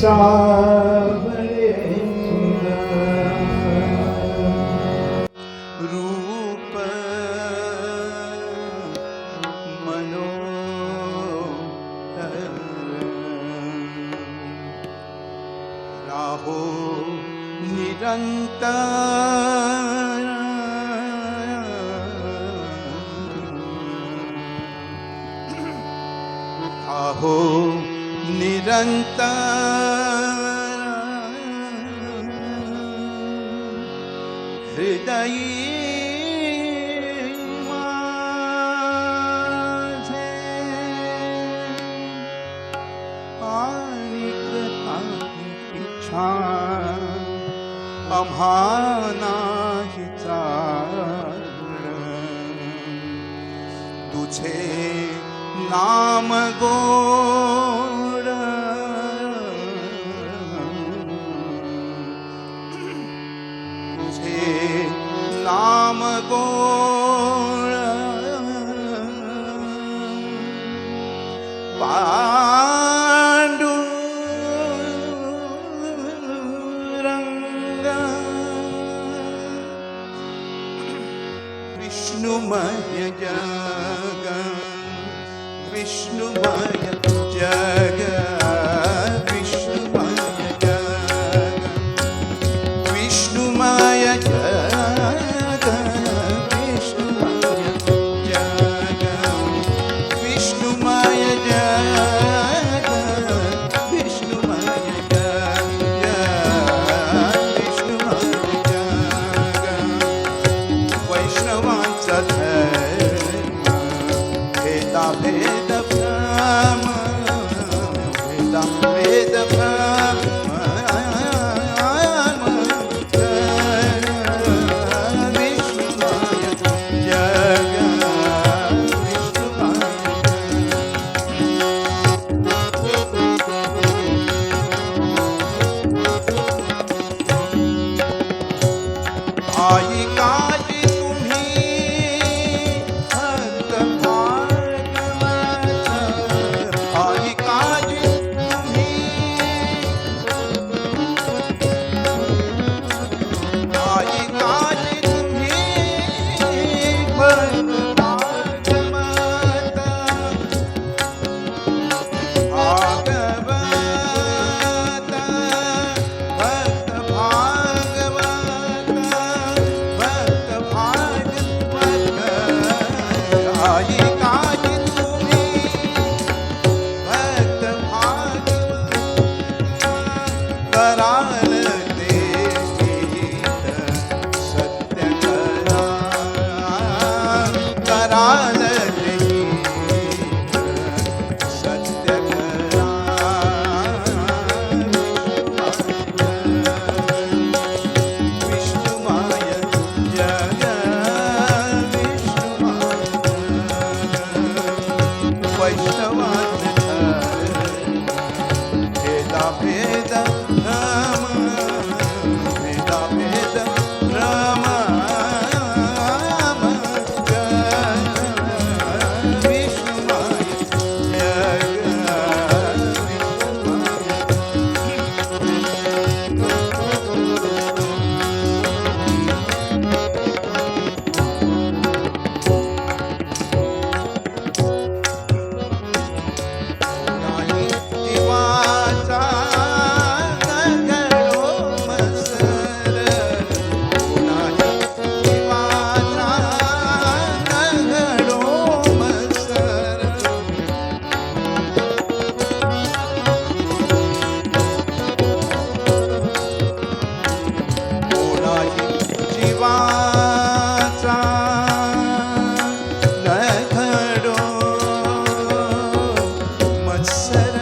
सावळे रूप मनोहर राहो निरंतर राहो निरंतर हृदयी माझे आणिक काही इच्छा आम्हा नाही चालत तुझे नाम गोड तुझे नाम गोड पांडुरंग विष्णुमय जग विष्णुमय जग विष्णुमय जग विष्णुमय जग विष्णुमय जग विष्णुमय जग विष्णुमय जग विष्णुमय जग वैष्णवांचा धर्म भेदा भेद भ्रम भेदा भेद भ्रम विष्णुमय जग विष्णुमय आई काजी तुम्ही भक्त भागवत आई काजी तुम्ही आई काजी तुम्ही भक्त भागवत भागवत भक्त भागवत भक्त भागवत आई काजी तुम्ही भक्त भागवत कराल ते गीत सत्य करा कराल ते गीत सत्य करा विष्णुमय जग विष्णुमय जग वैष्णवांचा धर्म भेदा भेद भ्रम भेदा भेद भ्रम विष्णुमय जग नाही जीवाचा नगरो मसर नाही जीवाचा नगरो मसर नाही जीवाचा नगरो मत्सर